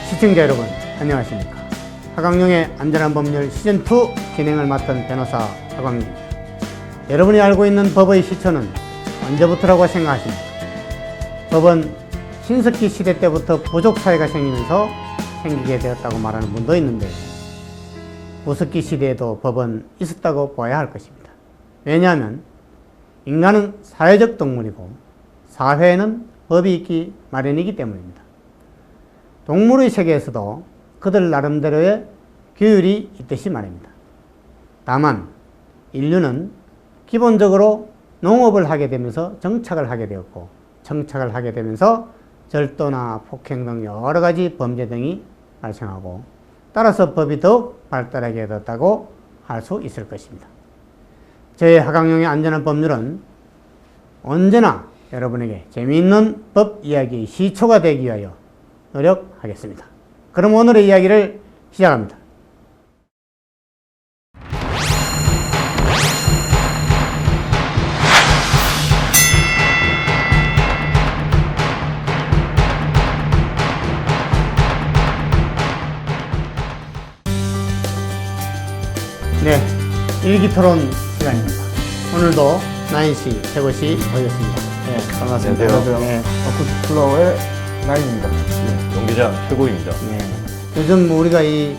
시청자 여러분, 안녕하십니까. 하강룡의 안전한 법률 시즌2 진행을 맡은 변호사 하강룡입니다. 여러분이 알고 있는 법의 시초는 언제부터라고 생각하십니까? 법은 신석기 시대 때부터 부족사회가 생기면서 생기게 되었다고 말하는 분도 있는데, 구석기 시대에도 법은 있었다고 봐야 할 것입니다. 왜냐하면 인간은 사회적 동물이고 사회에는 법이 있기 마련이기 때문입니다. 동물의 세계에서도 그들 나름대로의 규율이 있듯이 말입니다. 다만 인류는 기본적으로 농업을 하게 되면서 정착을 하게 되었고, 정착을 하게 되면서 절도나 폭행 등 여러 가지 범죄 등이 발생하고, 따라서 법이 더욱 발달하게 되었다고 할 수 있을 것입니다. 저의 하강룡의 안전한 법률은 언제나 여러분에게 재미있는 법 이야기의 시초가 되기 위하여 노력하겠습니다. 그럼 오늘의 이야기를 시작합니다. 네, 일기토론 시간입니다. 오늘도 나인씨, 최고씨 모셨습니다. 네, 반갑습니다. 안녕하세요. 네. 어쿠스플라워의 나인입니다. 연기자 최고입니다. 네. 요즘 우리가 이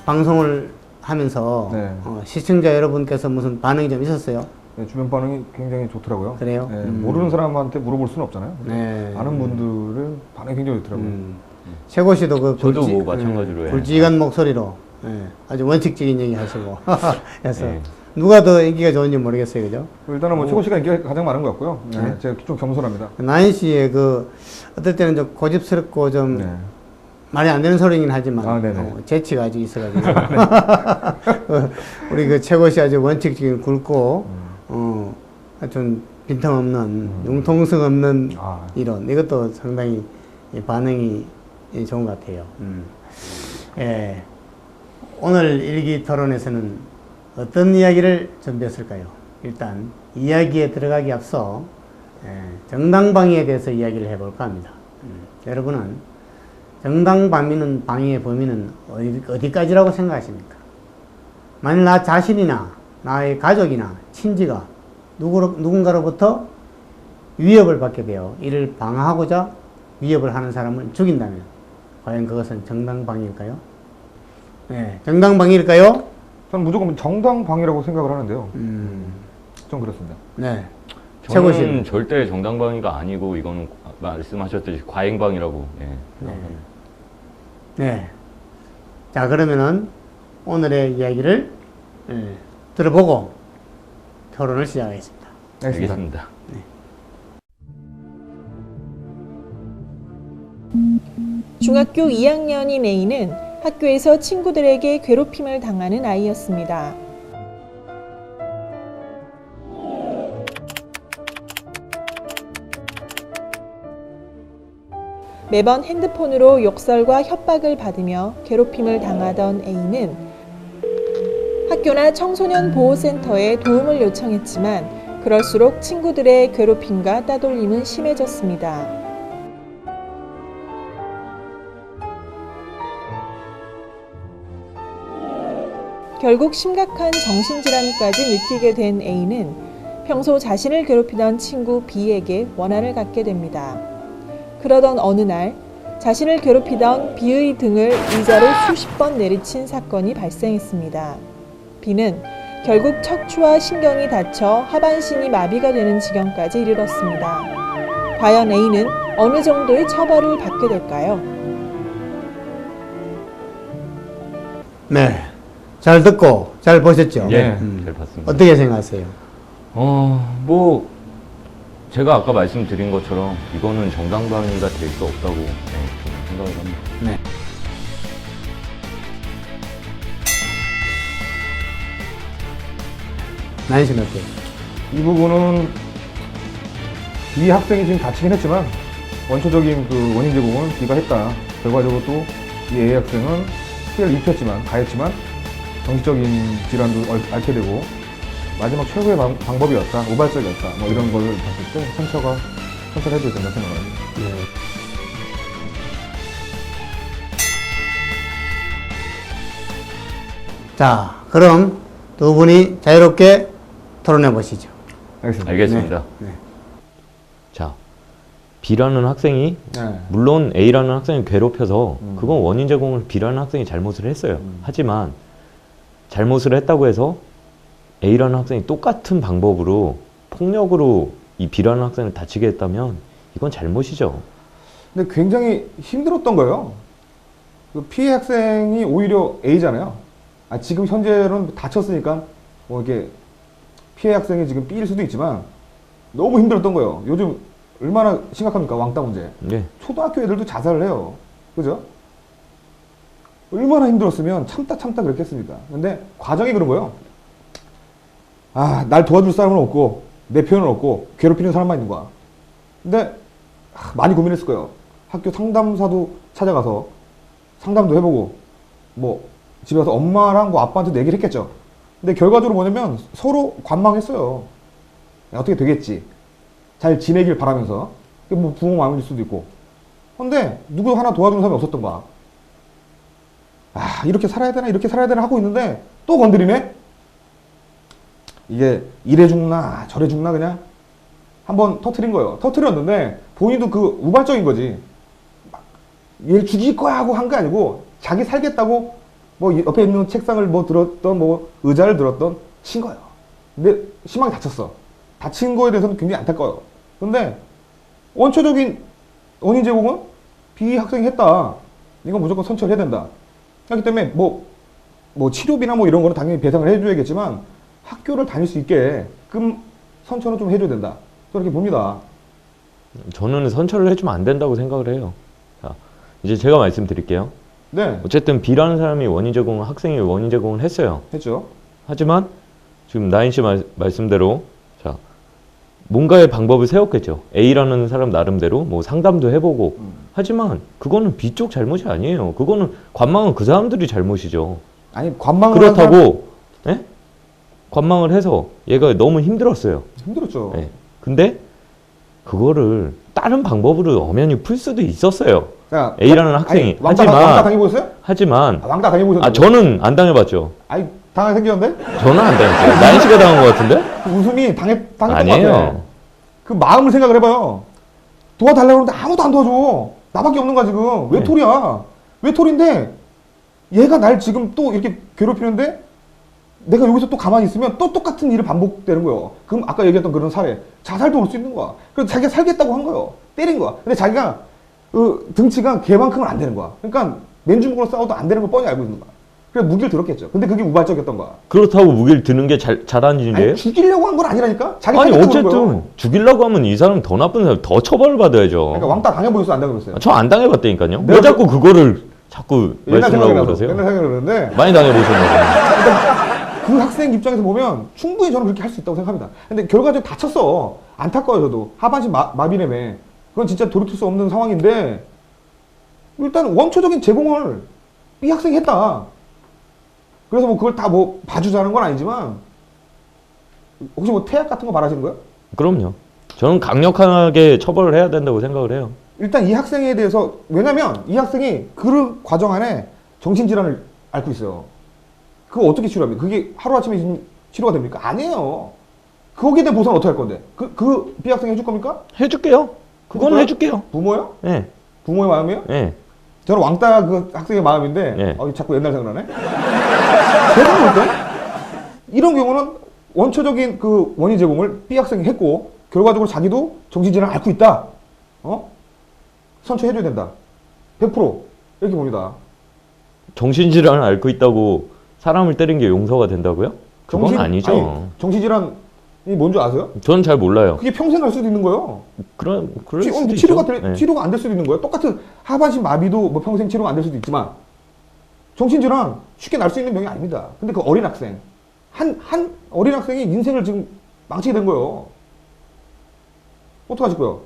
방송을 하면서 네. 시청자 여러분께서 무슨 반응이 좀 있었어요? 네, 주변 반응이 굉장히 좋더라고요. 그래요? 네, 모르는 사람한테 물어볼 수는 없잖아요. 네. 아는 분들은 반응이 굉장히 좋더라고요. 최고 씨도 그 저도 뭐 마찬가지로 굵직한 목소리로 아주 원칙적인 얘기 하시고 해서 네. 누가 더 인기가 좋은지 모르겠어요, 그죠? 일단은 뭐 최고 씨가 인기가 가장 많은 것 같고요. 네, 네. 제가 좀 겸손합니다. 나인 씨의 그 어떨 때는 좀 고집스럽고 좀 네. 말이 안 되는 소리긴 하지만 네네. 재치가 아주 있어가지고 우리 그 최고 씨 아주 원칙적인 굵고 하여튼 빈틈없는 융통성 없는 이론, 이것도 상당히 반응이 좋은 것 같아요. 예. 오늘 일기 토론에서는 어떤 이야기를 준비했을까요? 일단 이야기에 들어가기 앞서 정당방위에 대해서 이야기를 해볼까 합니다. 여러분은 정당방위는 방위의 범위는 어디까지라고 생각하십니까? 만일 나 자신이나 나의 가족이나 친지가 누군가로부터 위협을 받게 되어 이를 방어하고자 위협을 하는 사람을 죽인다면 과연 그것은 정당방위일까요? 네, 정당방위일까요? 저는 무조건 정당방위라고 생각을 하는데요. 좀 그렇습니다. 네. 저는 절대 정당방위가 아니고 이거는 말씀하셨듯이 과잉방위라고 생각합니다. 네. 자, 그러면은 오늘의 이야기를 들어보고 토론을 시작하겠습니다. 알겠습니다. 중학교 2학년인 A는 학교에서 친구들에게 괴롭힘을 당하는 아이였습니다. 매번 핸드폰으로 욕설과 협박을 받으며 괴롭힘을 당하던 A는 학교나 청소년 보호센터에 도움을 요청했지만 그럴수록 친구들의 괴롭힘과 따돌림은 심해졌습니다. 결국 심각한 정신질환까지 느끼게 된 A는 평소 자신을 괴롭히던 친구 B에게 원한을 갖게 됩니다. 그러던 어느 날 자신을 괴롭히던 B의 등을 의자로 수십 번 내리친 사건이 발생했습니다. B는 결국 척추와 신경이 다쳐 하반신이 마비가 되는 지경까지 이르렀습니다. 과연 A는 어느 정도의 처벌을 받게 될까요? 네. 잘 듣고 잘 보셨죠? 예, 잘 봤습니다. 어떻게 생각하세요? 뭐 제가 아까 말씀드린 것처럼 이거는 정당방위가 될 수 없다고 생각을 합니다. 네. 나인 씨는 어때요? 이 부분은 B 학생이 지금 다치긴 했지만 원초적인 그 원인 제공은 B가 했다. 결과적으로 또 이 A 학생은 피해를 입혔지만 가했지만 정신적인 질환도 앓게 되고 마지막 최고의 방법이었다, 우발적이었다, 뭐 이런 걸 봤을 때 선처해줘야 된다 생각합니다. 자, 그럼 두 분이 자유롭게 토론해 보시죠. 알겠습니다. 알겠습니다. 네. 자, B라는 학생이 네. 물론 A라는 학생을 괴롭혀서 그건 원인 제공을 B라는 학생이 잘못을 했어요. 하지만 잘못을 했다고 해서 A라는 학생이 똑같은 방법으로 폭력으로 이 B라는 학생을 다치게 했다면 이건 잘못이죠. 근데 굉장히 힘들었던 거예요. 그 피해 학생이 오히려 A잖아요. 지금 현재로는 다쳤으니까 뭐 이렇게 피해 학생이 지금 B일 수도 있지만 너무 힘들었던 거예요. 요즘 얼마나 심각합니까? 왕따 문제. 네. 초등학교 애들도 자살을 해요. 그죠? 얼마나 힘들었으면 참다 그렇게 했습니까? 근데 과정이 그런 거예요. 날 도와줄 사람은 없고 내 표현은 없고 괴롭히는 사람만 있는 거야. 근데 많이 고민했을 거예요. 학교 상담사도 찾아가서 상담도 해보고 뭐 집에 가서 엄마랑 뭐 아빠한테 얘기를 했겠죠. 근데 결과적으로 뭐냐면 서로 관망했어요. 야, 어떻게 되겠지. 잘 지내길 바라면서. 뭐 부모 마음일 수도 있고. 근데 누구 하나 도와주는 사람이 없었던 거야. 이렇게 살아야 되나 하고 있는데 또 건드리네? 이게 이래 죽나 저래 죽나 그냥 한번 터트린 거예요. 터트렸는데 본인도 그 우발적인 거지. 얘를 죽일 거야 하고 한 게 아니고 자기 살겠다고 뭐 옆에 있는 책상을 뭐 들었던 뭐 의자를 들었던 친 거예요. 근데 심하게 다쳤어. 다친 거에 대해서는 굉장히 안타까워요. 근데 원초적인 원인 제공은 B 학생이 했다. 이건 무조건 선처를 해야 된다. 그렇기 때문에 뭐 치료비나 뭐 이런 거는 당연히 배상을 해줘야겠지만 학교를 다닐 수 있게끔 선처는 좀 해줘야 된다. 그렇게 봅니다. 저는 선처를 해주면 안 된다고 생각을 해요. 자, 이제 제가 말씀드릴게요. 네, 어쨌든 B라는 사람이 학생이 원인 제공을 했어요. 했죠. 하지만 지금 나인 씨 말씀대로 자, 뭔가의 방법을 세웠겠죠. A라는 사람 나름대로 뭐 상담도 해보고 하지만 그거는 B 쪽 잘못이 아니에요. 그거는 관망은 그 사람들이 잘못이죠. 아니 관망을 그렇다고 예? 관망을 해서 얘가 너무 힘들었어요. 힘들었죠. 예. 근데 그거를 다른 방법으로 엄연히 풀 수도 있었어요. 자, A라는 학생이. 왕따 당해보셨어요? 하지만 왕따 당해보셨어요? 저는 안 당해봤죠. 당하게 생겼는데? 저는 안 당했어요. 나인 씨가 당한 것 같은데? 그 웃음이 당했던 것 같아. 아니에요. 그 마음을 생각을 해봐요. 도와달라고 그러는데 아무도 안 도와줘. 나밖에 없는 거야 지금. 외톨이야. 외톨인데 얘가 날 지금 또 이렇게 괴롭히는데 내가 여기서 또 가만히 있으면 또 똑같은 일이 반복되는 거예요. 그럼 아까 얘기했던 그런 사례 자살도 올 수 있는 거야. 그래서 자기가 살겠다고 한 거예요. 때린 거야. 근데 자기가 등치가 걔만큼은 안 되는 거야. 그러니까 맨주먹으로 싸워도 안 되는 걸 뻔히 알고 있는 거야. 그래서 무기를 들었겠죠. 근데 그게 우발적이었던 거야. 그렇다고 무기를 드는 게 잘한 일이에요? 아니, 죽이려고 한 건 아니라니까? 자기 아니 살겠다고 한 어쨌든 거예요. 죽이려고 하면 이 사람 더 나쁜 사람 더 처벌을 받아야죠. 그러니까 왕따 당해보셨어 안 당해보셨어요? 저 안 당해봤다니까요. 왜 내가 자꾸 그거를 자꾸 옛날 말씀하고 생각이 나서 그러세요? 옛날 생각이 나는데 많이 당해보셨나요? 그 학생 입장에서 보면 충분히 저는 그렇게 할 수 있다고 생각합니다. 근데 결과적으로 다쳤어. 안타까워요 저도. 하반신 마비라며. 그건 진짜 돌이킬 수 없는 상황인데 일단 원초적인 제공을 B 학생이 했다. 그래서 뭐 그걸 다 뭐 봐주자는 건 아니지만 혹시 뭐 태학 같은 거 말하시는 거예요? 그럼요. 저는 강력하게 처벌을 해야 된다고 생각을 해요. 일단 이 학생에 대해서 왜냐면 이 학생이 그 과정 안에 정신질환을 앓고 있어요. 그거 어떻게 치료합니까? 그게 하루아침에 지금 치료가 됩니까? 아니에요. 거기에 대한 보상은 어떻게 할 건데? 그 B 학생이 해줄 겁니까? 해줄게요. 그건 그거요? 해줄게요. 부모요? 예. 부모의 마음이요? 예. 저는 왕따 그 학생의 마음인데 예. 자꾸 옛날 생각나네. 제가 볼 때 이런 경우는 원초적인 그 원인 제공을 B 학생이 했고 결과적으로 자기도 정신질환을 앓고 있다. 선처해줘야 된다. 100% 이렇게 봅니다. 정신질환을 앓고 있다고 사람을 때린 게 용서가 된다고요? 그건 아니죠. 정신질환이 뭔지 아세요? 저는 잘 몰라요. 그게 평생 갈 수도 있는 거예요. 그럴 수도 치료가 있죠. 예. 치료가 안 될 수도 있는 거예요. 똑같은 하반신 마비도 뭐 평생 치료가 안 될 수도 있지만 정신질환 쉽게 날 수 있는 병이 아닙니다. 근데 그 어린 학생 한 어린 학생이 인생을 지금 망치게 된 거예요. 어떡하실 거예요?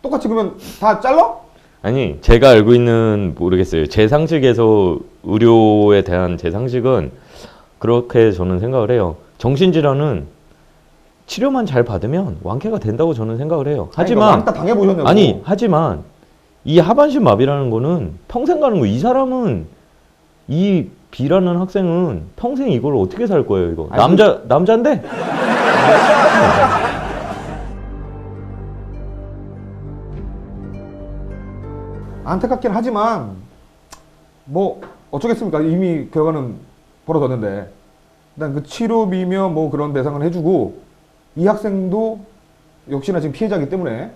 똑같이 그러면 다 잘라? 아니, 제가 알고 있는 모르겠어요. 제 상식에서 의료에 대한 제 상식은 그렇게 저는 생각을 해요. 정신질환은 치료만 잘 받으면 완쾌가 된다고 저는 생각을 해요. 하지만 왕따 당해보셨냐고. 아니, 하지만 이 하반신 마비라는 거는 평생 가는 거. 이 사람은 이 B라는 학생은 평생 이걸 어떻게 살 거예요, 이거. 아니, 남자인데? 안타깝긴 하지만 뭐 어쩌겠습니까? 이미 결과는 벌어졌는데 일단 그 치료비며 뭐 그런 배상을 해주고 이 학생도 역시나 지금 피해자이기 때문에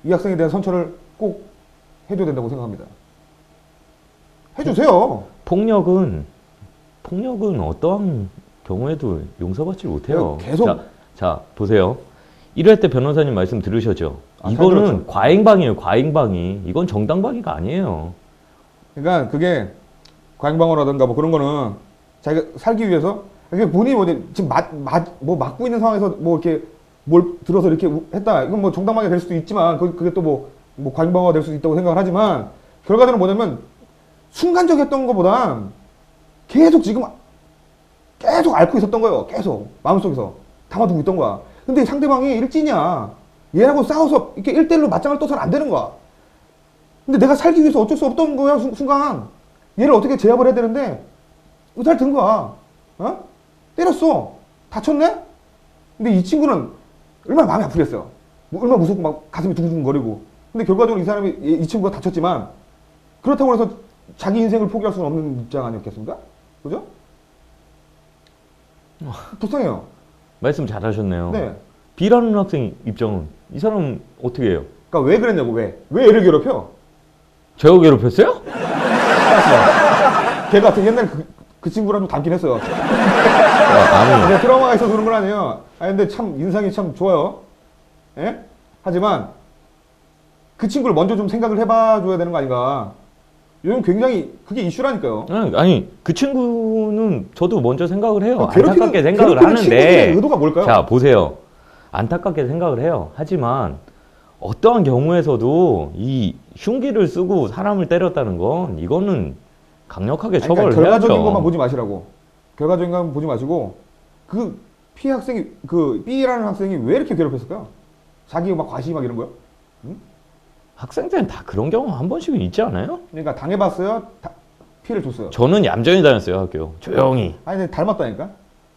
이 학생에 대한 선처를 꼭 해줘야 된다고 생각합니다. 해주세요. 폭력은 어떠한 경우에도 용서받지 못해요. 계속- 자, 보세요. 1회 때 변호사님 말씀 들으셨죠? 아, 잘 이거는 들었죠. 과잉방이에요, 과잉방위. 이건 정당방위가 아니에요. 그러니까 그게 과잉방어라든가 뭐 그런 거는 자기가 살기 위해서 그게 본인이 뭐 이제 지금 뭐 맞고 있는 상황에서 뭐 이렇게 뭘 들어서 이렇게 했다. 이건 뭐 정당방위 될 수도 있지만 그게 또 뭐 과잉방어가 될 수도 있다고 생각을 하지만 결과적으로 뭐냐면 순간적이었던 것보단 계속 지금 계속 앓고 있었던 거예요. 계속 마음속에서 담아두고 있던 거야. 근데 상대방이 일진이야. 얘하고 싸워서 이렇게 1대1로 맞짱을 떠서는 안 되는 거야. 근데 내가 살기 위해서 어쩔 수 없던 거야, 순간. 얘를 어떻게 제압을 해야 되는데, 의사를 든 거야. 어? 때렸어. 다쳤네? 근데 이 친구는 얼마나 마음이 아프겠어요. 뭐 얼마나 무섭고 막 가슴이 둥둥거리고. 근데 결과적으로 이 친구가 다쳤지만, 그렇다고 해서 자기 인생을 포기할 수는 없는 입장 아니었겠습니까? 그죠? 불쌍해요. 말씀 잘하셨네요. 네. B라는 학생 입장은 이 사람은 어떻게 해요? 그러니까 왜 그랬냐고, 왜? 왜 애를 괴롭혀? 제가 괴롭혔어요? 걔 같은 옛날에 그 친구랑 좀 닮긴 했어요. 아니, 근데 트라우마가 있어서 그런 건 아니에요. 아니, 근데 참 인상이 참 좋아요. 예? 하지만 그 친구를 먼저 좀 생각을 해봐줘야 되는 거 아닌가. 요즘 굉장히 그게 이슈라니까요. 아니, 그 친구는 저도 먼저 생각을 해요. 괴롭히는- 안타깝게 생각을 괴롭히는 친구들의 하는데. 의도가 뭘까요? 자, 보세요. 안타깝게 생각을 해요. 하지만 어떠한 경우에서도 이 흉기를 쓰고 사람을 때렸다는 건 이거는 강력하게 아니, 처벌을 그러니까 결과적인 해야죠. 것만 보지 마시라고. 결과적인 것만 보지 마시고 그 피해 학생이 그 B라는 학생이 왜 이렇게 괴롭혔을까요? 자기 막 과시 막 이런 거요? 학생들은 다 그런 경우 한 번씩은 있지 않아요? 그러니까 당해봤어요. 피해를 줬어요. 저는 얌전히 다녔어요, 학교. 조용히. 아니 근데 닮았다니까.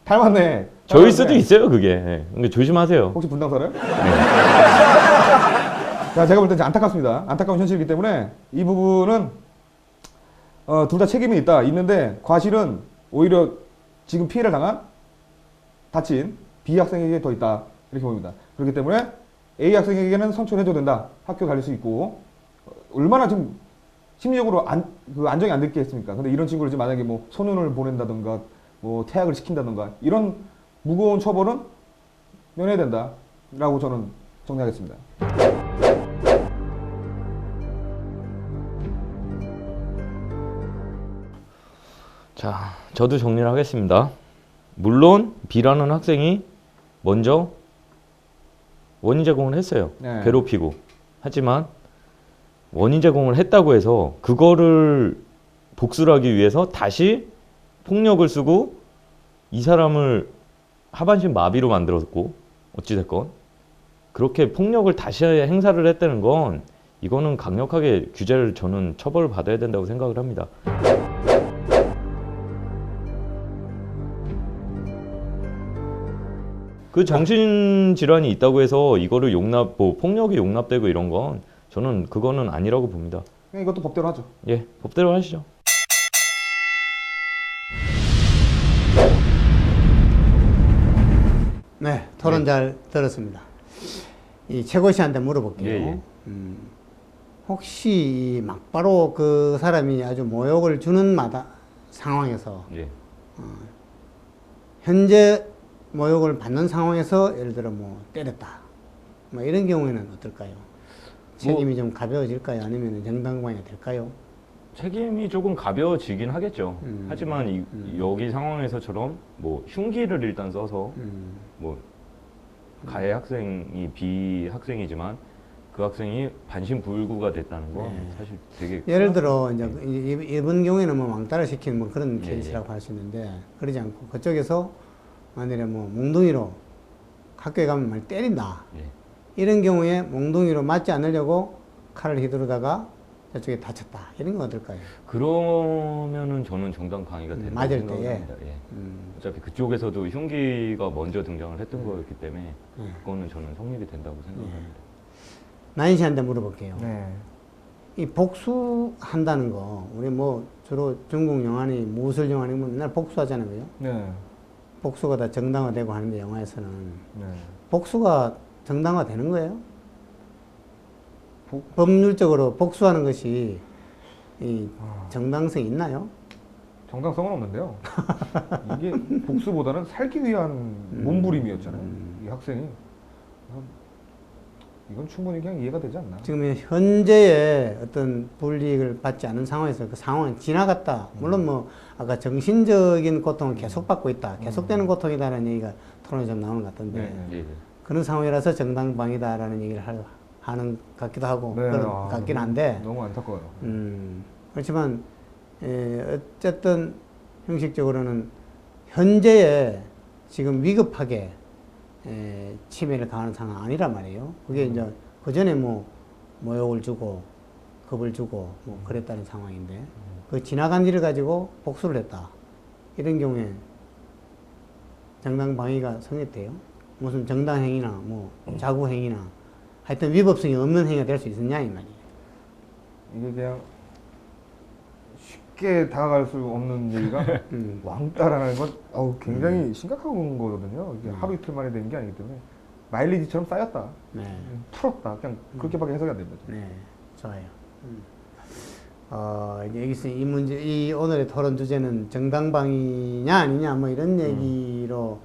닮았네. 저일 수도 있어요, 그게. 근데 조심하세요. 혹시 분당 살아요? 자, 제가 볼 때 안타깝습니다. 안타까운 현실이기 때문에 이 부분은 둘 다 책임이 있는데 과실은 오히려 지금 피해를 다친 B 학생에게 더 있다 이렇게 봅니다. 그렇기 때문에 A 학생에게는 선처를 해줘야 된다. 학교 다닐 수 있고 얼마나 지금 심리적으로 안정이 안 됐겠습니까? 근데 이런 친구를 지금 만약에 뭐 소년을 보낸다든가 뭐 퇴학을 시킨다든가 이런 무거운 처벌은 면해야 된다라고 저는 정리하겠습니다. 자, 저도 정리를 하겠습니다. 물론 B라는 학생이 먼저 원인 제공을 했어요. 네. 괴롭히고. 하지만 원인 제공을 했다고 해서 그거를 복수를 하기 위해서 다시 폭력을 쓰고 이 사람을 하반신 마비로 만들었고 어찌됐건 그렇게 폭력을 다시 행사를 했다는 건 이거는 강력하게 규제를 저는 처벌을 받아야 된다고 생각을 합니다. 그 정신질환이 있다고 해서 이거를 폭력이 용납되고 이런 건 저는 그거는 아니라고 봅니다. 그냥 이것도 법대로 하죠. 예, 법대로 하시죠. 네, 토론 잘 들었습니다. 이 최고 씨한테 물어볼게요. 예, 예. 혹시 막바로 그 사람이 아주 모욕을 주는 상황에서 예. 현재 모욕을 받는 상황에서 예를 들어 뭐 때렸다, 뭐 이런 경우에는 어떨까요? 책임이 좀 가벼워질까요? 아니면 정당방위가 될까요? 책임이 조금 가벼워지긴 하겠죠. 하지만 여기 상황에서처럼 뭐 흉기를 일단 써서 뭐 가해 학생이 비학생이지만 그 학생이 반신불구가 됐다는 거 네. 사실 되게 예를 들어 이제 이번 경우에는 뭐 왕따를 시키는 뭐 그런 예, 케이스라고 할 수 있는데 그러지 않고 그쪽에서 만일에 뭐 몽둥이로 학교에 가면 말 때린다 예. 이런 경우에 몽둥이로 맞지 않으려고 칼을 휘두르다가 저쪽에 다쳤다 이런 건 어떨까요? 그러면은 저는 정당 방위가 된다고 맞을 생각을 때에. 합니다. 예. 음, 어차피 그쪽에서도 흉기가 먼저 등장을 했던 거였기 때문에 음. 그거는 저는 성립이 된다고 생각합니다. 나인 씨한테 물어볼게요. 네. 이 복수한다는 거 우리 뭐 주로 중국 영화니 무술 영화니 뭐 맨날 복수하잖아요. 그죠? 네. 복수가 다 정당화되고 하는데 영화에서는 네. 복수가 정당화되는 거예요? 법률적으로 복수하는 것이 이 정당성이 있나요? 정당성은 없는데요. 이게 복수보다는 살기 위한 몸부림이었잖아요. 이 학생이. 이건 충분히 그냥 이해가 되지 않나. 지금 현재의 어떤 불이익을 받지 않은 상황에서 그 상황은 지나갔다. 물론 뭐 아까 정신적인 고통을 계속 받고 있다. 계속되는 고통이다라는 얘기가 토론에 좀 나오는 것 같던데 네. 예. 예. 그런 상황이라서 정당방위다라는 얘기를 하는 것 같기도 하고 네, 그런 것 같긴 한데 너무 안타까워요. 그렇지만 어쨌든 형식적으로는 현재의 지금 위급하게 침해를 가하는 상황 아니란 말이에요. 그게 이제 그 전에 뭐 모욕을 주고 겁을 주고 뭐 그랬다는 상황인데 그 지나간 일을 가지고 복수를 했다. 이런 경우에 정당 방위가 성립돼요. 무슨 정당 행위나 뭐 자구 행위나 하여튼 위법성이 없는 행위가 될 수 있느냐 이 말이에요. 이게 그냥 쉽게 다가갈 수 없는 얘기가 왕따라는 건 굉장히 심각한 거거든요. 이게 하루 이틀 만에 되는 게 아니기 때문에 마일리지처럼 쌓였다, 네, 풀었다, 그냥 그렇게밖에 해석이 안 됩니다. 네, 좋아요. 이제 여기서 이 문제, 이 오늘의 토론 주제는 정당방위냐 아니냐 뭐 이런 얘기로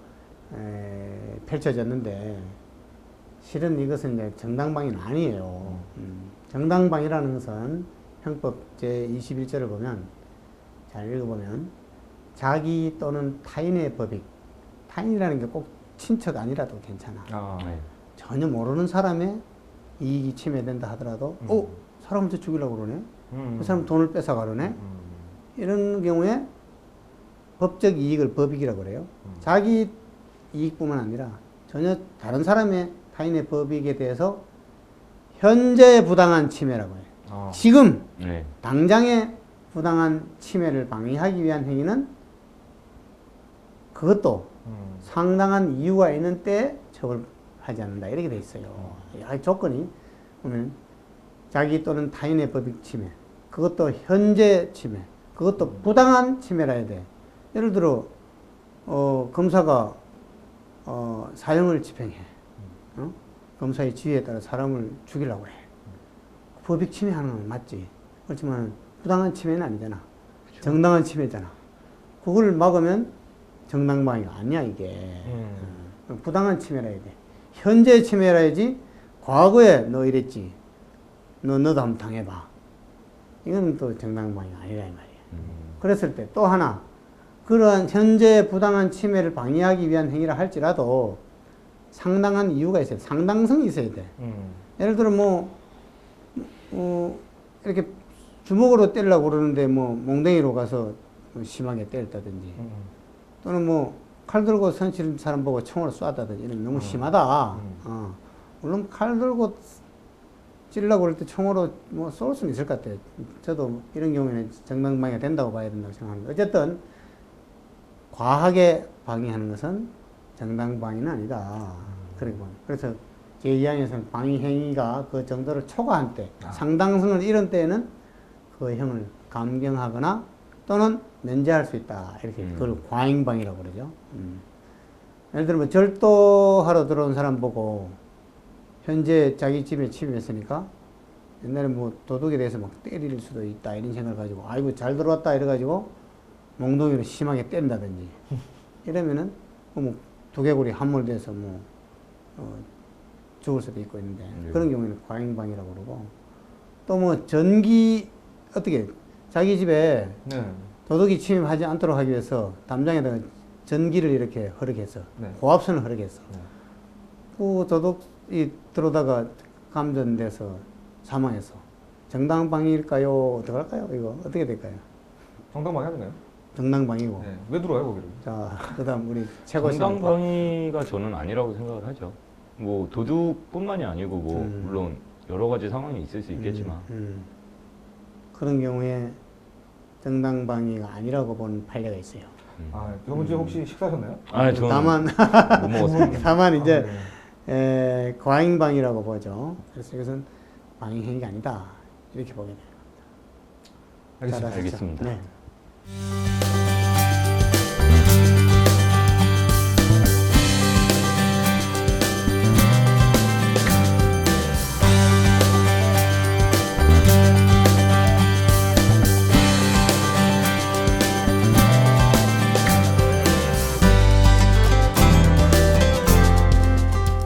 펼쳐졌는데 실은 이것은 이제 정당방위는 아니에요. 정당방위라는 것은 형법 제21조를 보면 잘 읽어보면 자기 또는 타인의 법익, 타인이라는 게 꼭 친척 아니라도 괜찮아. 네. 전혀 모르는 사람의 이익이 침해된다 하더라도 사람을 저 죽이려고 그러네? 그 사람 돈을 뺏어가려네? 이런 경우에 법적 이익을 법익이라고 그래요. 자기 이익뿐만 아니라 전혀 다른 사람의 타인의 법익에 대해서 현재 부당한 침해라고 해요. 지금 네. 당장의 부당한 침해를 방해하기 위한 행위는 그것도 상당한 이유가 있는 때에 처벌하지 않는다. 이렇게 돼 있어요. 조건이 보면 자기 또는 타인의 법익 침해, 그것도 현재 침해, 그것도 부당한 침해라 해야 돼. 예를 들어 검사가 사형을 집행해. 검사의 지휘에 따라 사람을 죽이려고 해. 법익 침해하는 건 맞지. 그렇지만 부당한 침해는 아니잖아. 그쵸. 정당한 침해잖아. 그걸 막으면 정당방위가 아니야 이게. 부당한 침해라 해야 돼. 현재 침해라 해야지. 과거에 너 이랬지. 너도 한번 당해봐. 이건 또 정당방위가 아니라 이 말이야. 그랬을 때 또 하나, 그러한 현재 부당한 침해를 방해하기 위한 행위라 할지라도 상당한 이유가 있어요. 상당성이 있어야 돼. 예를 들어 이렇게 주먹으로 때리려고 그러는데 몽둥이로 가서 심하게 때렸다든지 또는 칼 들고 선 치는 사람 보고 총으로 쐈다든지 이런 너무 심하다. 물론 칼 들고 찌르려고 그럴 때 총으로 쏠 수는 있을 것 같아요. 저도 이런 경우에는 정당방위가 된다고 봐야 된다고 생각합니다. 어쨌든 과하게 방위하는 것은 정당방위는 아니다. 그래서 제2항에서는 방위행위가 그 정도를 초과한 때, 상당성을 이런 때에는 그 형을 감경하거나 또는 면제할 수 있다. 이렇게 그걸 과잉방위라고 그러죠. 예를 들면 절도하러 들어온 사람 보고 현재 자기 집에 침입했으니까 옛날에 도둑에 대해서 막 때릴 수도 있다 이런 생각을 가지고 아이고 잘 들어왔다 이래가지고 몽둥이로 심하게 때린다든지 이러면은 두개골이 함몰돼서 죽을 수도 있고 있는데 그런 경우에는 과잉방위라고 그러고 또 전기 어떻게 자기 집에 도둑이 침입하지 않도록 하기 위해서 담장에다가 전기를 이렇게 허락해서 고압선을 허락해서 자꾸 도둑이 들어오다가 감전돼서 사망해서 정당방위일까요? 어떡할까요? 이거 어떻게 될까요? 정당방위 하는가요? 정당방위고. 네. 왜 들어와요 거기를? 자, 그다음 우리 최고 정당방위가 저는 아니라고 생각을 하죠. 뭐 도둑뿐만이 아니고 뭐 물론 여러 가지 상황이 있을 수 있겠지만 그런 경우에 정당방위가 아니라고 보는 판례가 있어요. 아, 저번 주에 혹시 식사하셨나요? 아 저는 다만 못 먹었습니다. 다만 이제 아, 네. 과잉방위라고 보죠. 그래서 이것은 방위행위가 아니다 이렇게 보게 돼요. 알겠습니다. 알겠습니다. 네.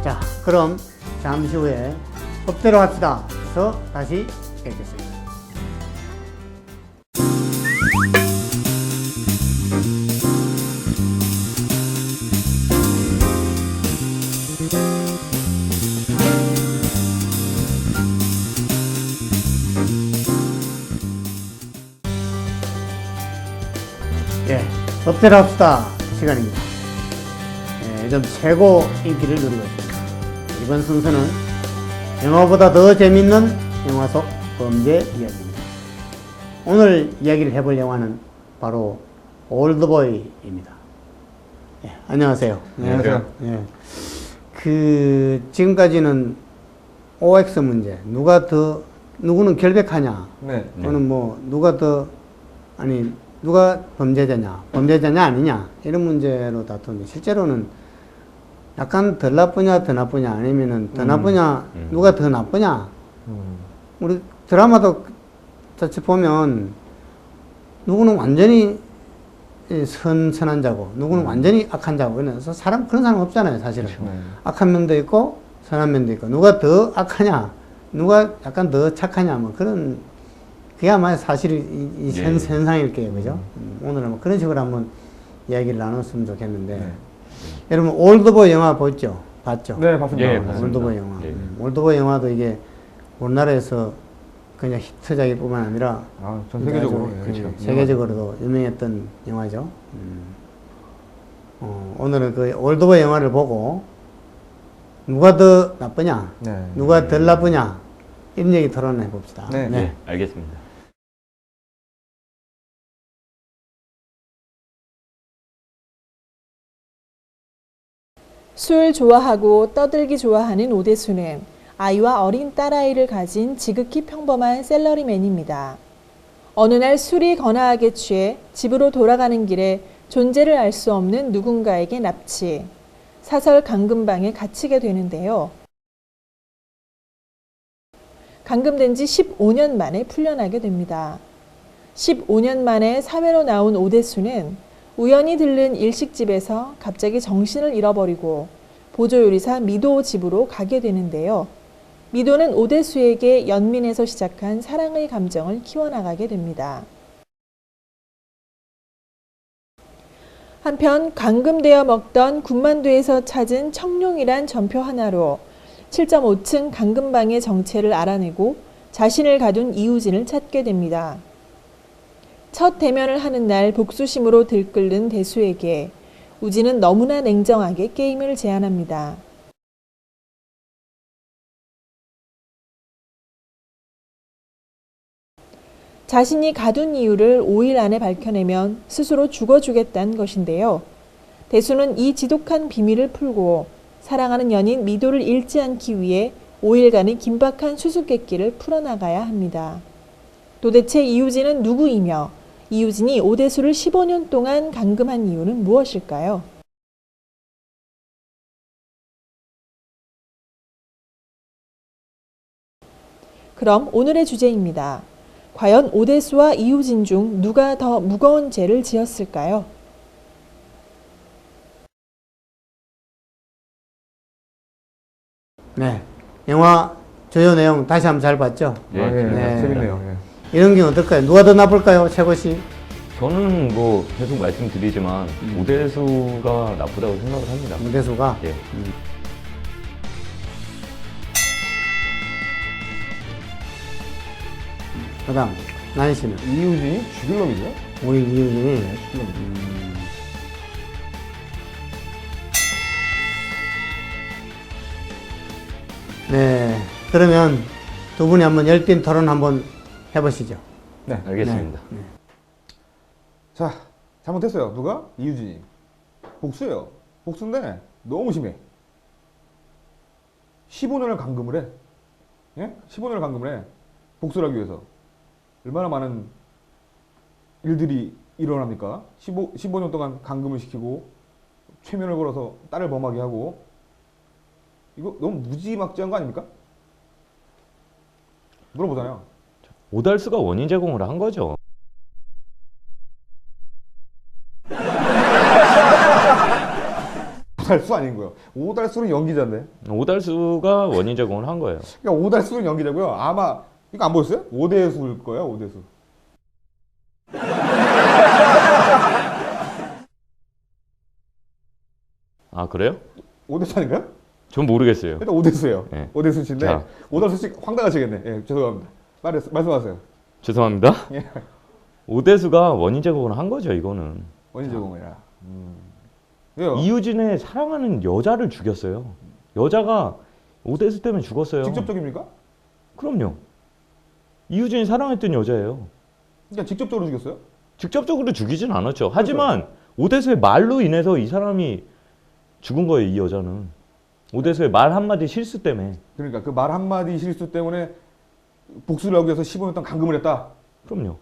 자, 그럼 잠시 후에 법대로 합시다. 그래서 다시 뵙겠습니다. 예, 법대로 합시다 시간입니다. 예, 요즘 최고 인기를 누리고 있습니다. 이번 순서는 영화보다 더 재밌는 영화 속 범죄 이야기입니다. 오늘 이야기를 해볼 영화는 바로 올드보이입니다. 예, 안녕하세요. 안녕하세요. 예, 지금까지는 OX 문제, 누구는 결백하냐, 네. 또는 뭐 누가 범죄자냐 아니냐 이런 문제로 다투는데 실제로는 약간 덜 나쁘냐 더 나쁘냐 아니면은 더 나쁘냐 누가 더 나쁘냐 우리 드라마도 자칫 보면 누구는 완전히 선한 자고 누구는 완전히 악한 자고 그래서 그런 사람 없잖아요 사실은. 네. 악한 면도 있고 선한 면도 있고 누가 더 악하냐 누가 약간 더 착하냐 뭐 그런 그야말로 사실 이 예. 현상일 거예요, 그죠? 오늘은 뭐 그런 식으로 한번 이야기를 나눴으면 좋겠는데, 네. 여러분 올드보이 영화 봤죠? 네, 봤습니다. 예, 네. 봤습니다. 올드보이 영화. 네. 올드보이 영화도 이게 우리나라에서 그냥 히트작일 뿐만 아니라 아, 전 세계적으로. 아주, 예, 그렇죠. 예. 세계적으로도 유명했던 영화죠. 오늘은 그 올드보이 영화를 보고 누가 더 나쁘냐, 네. 누가 덜 나쁘냐 이런 얘기 토론해 봅시다. 네. 네, 알겠습니다. 술 좋아하고 떠들기 좋아하는 오대수는 아이와 어린 딸아이를 가진 지극히 평범한 셀러리맨입니다. 어느 날 술이 거나하게 취해 집으로 돌아가는 길에 존재를 알 수 없는 누군가에게 납치, 사설 감금방에 갇히게 되는데요. 감금된 지 15년 만에 풀려나게 됩니다. 15년 만에 사회로 나온 오대수는 우연히 들른 일식집에서 갑자기 정신을 잃어버리고 보조요리사 미도 집으로 가게 되는데요. 미도는 오대수에게 연민에서 시작한 사랑의 감정을 키워나가게 됩니다. 한편 감금되어 먹던 군만두에서 찾은 청룡이란 전표 하나로 7.5층 감금방의 정체를 알아내고 자신을 가둔 이우진을 찾게 됩니다. 첫 대면을 하는 날 복수심으로 들끓는 대수에게 우진은 너무나 냉정하게 게임을 제안합니다. 자신이 가둔 이유를 5일 안에 밝혀내면 스스로 죽어주겠다는 것인데요. 대수는 이 지독한 비밀을 풀고 사랑하는 연인 미도를 잃지 않기 위해 5일간의 긴박한 수수께끼를 풀어나가야 합니다. 도대체 이우진은 누구이며 이우진이 오대수를 15년 동안 감금한 이유는 무엇일까요? 그럼 오늘의 주제입니다. 과연 오대수와 이우진 중 누가 더 무거운 죄를 지었을까요? 네. 영화 주요 내용 다시 한번 잘 봤죠? 아, 예, 네. 재밌네요. 예. 이런 경우 어떨까요? 누가 더 나쁠까요? 최고 씨? 저는 뭐 계속 말씀드리지만 오대수가 나쁘다고 생각을 합니다. 무대수가? 예. 그다음 나연 씨는 이유진이 죽일 놈이죠. 우리 이유진이 죽일 놈. 네. 그러면 두 분이 한번 열띤 토론 한번 해보시죠. 네. 알겠습니다. 자, 잘못했어요. 누가? 이유진이. 복수예요. 복수인데 너무 심해. 15년을 감금을 해. 예? 15년을 감금을 해. 복수를 하기 위해서. 얼마나 많은 일들이 일어납니까? 15년 동안 감금을 시키고 최면을 걸어서 딸을 범하게 하고 이거 너무 무지막지한 거 아닙니까? 물어보잖아요. 오달수가 원인 제공을 한 거죠. 오달수 아닌 거예요. 오달수는 연기자인데. 오달수가 원인 제공을 한 거예요. 그러니까 오달수는 연기자고요. 아마 이거 안 보였어요? 오대수일 거예요. 오대수. 아 그래요? 오대수 아닌가요? 전 모르겠어요. 일단 오대수예요. 네. 오대수 씨인데 자. 오달수 씨 황당하시겠네. 예, 죄송합니다. 말씀하세요. 죄송합니다. 예. 오대수가 원인 제공을 한 거죠. 이거는 원인 제공이라. 왜요? 이유진의 사랑하는 여자를 죽였어요. 여자가 오대수 때문에 죽었어요. 직접적입니까? 그럼요. 이유진이 사랑했던 여자예요. 그러니까 직접적으로 죽였어요? 직접적으로 죽이진 않았죠. 하지만 오대수의 말로 인해서 이 사람이 죽은 거예요. 이 여자는 오대수의 말 한마디 실수 때문에. 그러니까 그 말 한마디 실수 때문에 복수를 하기 위해서 15년 동안 감금을 했다. 그럼요.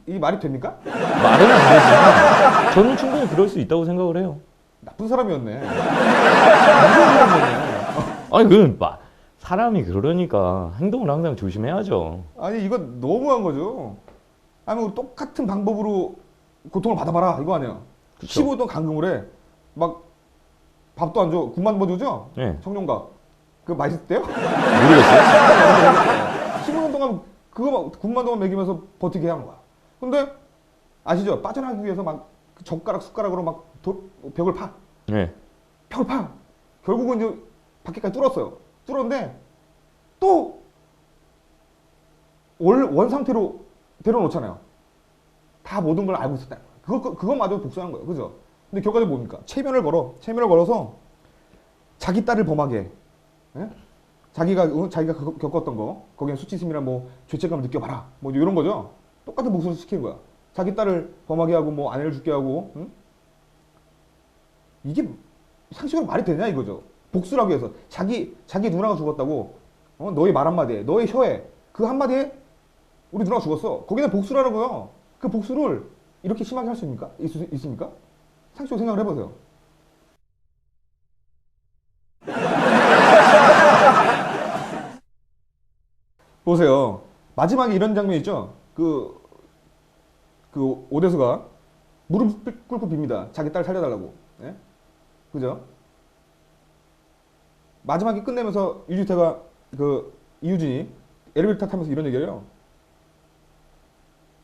이 말이 됩니까? 말은 안 되지만 저는 충분히 그럴 수 있다고 생각을 해요. 나쁜 사람이었네. 나쁜 사람이었네. 아니 그 사람이 그러니까 행동을 항상 조심해야죠. 아니 이건 너무한 거죠. 아니 뭐 똑같은 방법으로 고통을 받아봐라 이거 아니에요. 그쵸. 15년 동안 감금을 해. 막 밥도 안 줘. 국만 뭐 주죠? 네. 청룡각. 그거 맛있대요? 모르겠어요. 15년 동안 그거 국만 동안 먹이면서 버티게 한 거야. 근데 아시죠? 빠져나가기 위해서 막그 젓가락 숟가락으로 막 벽을 파. 네. 벽을 파. 결국은 이제 밖에까지 뚫었어요. 뚫었는데 또 원 상태로 데려놓잖아요. 다 모든 걸 알고 있었다는 거예요. 그것마저 복수한 거예요. 그죠? 근데 결과는 뭡니까? 체면을 걸어서 자기 딸을 범하게 해. 예? 자기가 겪었던 거, 거기에 수치심이나 뭐 죄책감을 느껴봐라. 뭐 이런 거죠. 똑같은 복수를 시키는 거야. 자기 딸을 범하게 하고 뭐 아내를 죽게 하고. 응? 이게 상식으로 말이 되냐 이거죠. 복수를 하기 위해서 자기 누나가 죽었다고 너의 말 한마디에 너의 혀에 그 한마디에 우리 누나가 죽었어. 거기다 복수라고요. 그 복수를 이렇게 심하게 할 수 있습니까? 상식으로 생각을 해보세요. 보세요. 마지막에 이런 장면 있죠. 그 오대수가 무릎 꿇고 빕니다. 자기 딸 살려달라고. 예? 그죠? 마지막에 끝내면서 유지태가 그 이유진이 엘리베이터 타면서 이런 얘기를 해요.